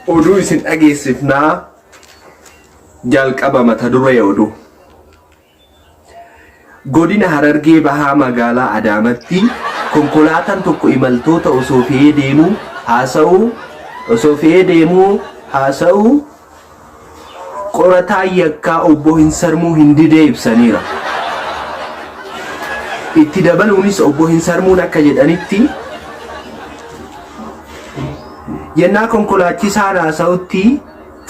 oduu isin dhageessifnaa jalqaba mata duree oduu. Godina Harargee Bahaa magaalaa Adaamaatti konkolaataan tokko imaltoota osoo fe'ee deemuu haasa'uu qorataa yakkaa obbo Hinsarmuu Hindidee ibsaniira. Itti dabaluunis obbo Hinsarmuun akka jedhanitti yennaa konkolaachisaan haasa'utti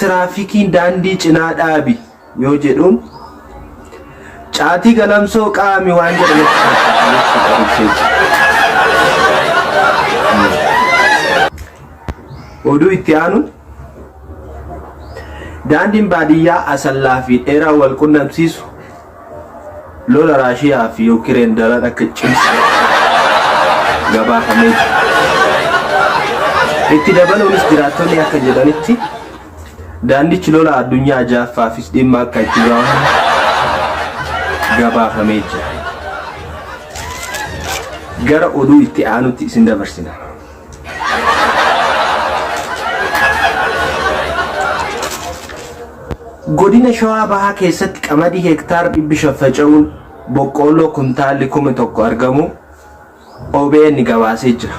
tiraafikiin daandii cinaa dhaabi yoo jedhuun caatii galamsoo qaami waan jedhametti. Oduu itti aanu daandiin baadiyyaa Asallaa fi dheeraa wal qunnamsiisu lola Raashiyaa fi Yuukireen daran akka cimse gabaafamee jira. Itti dabaluunis jiraattonni akka jedhanitti daandichi lola addunyaa ja'affaafis dhimma akka itti ba'amu gabaafamee jira. Gara oduu itti aanutti isin dabarsina. Godina Shawaa Bahaa keessatti qamadii hektaar 500 faca'uun boqqolloo kuntaalli 1,000 argamu OBN gabaasee jira.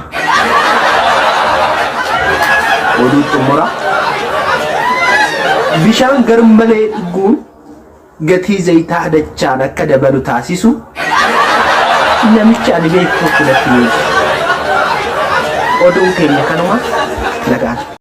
Oduu xumura bishaan garmalee dhuguun gatii zayitaa dachaan akka dabalu taasisu namicha ani beeku tokko natti hime. Oduun keenya kanuma nagaan.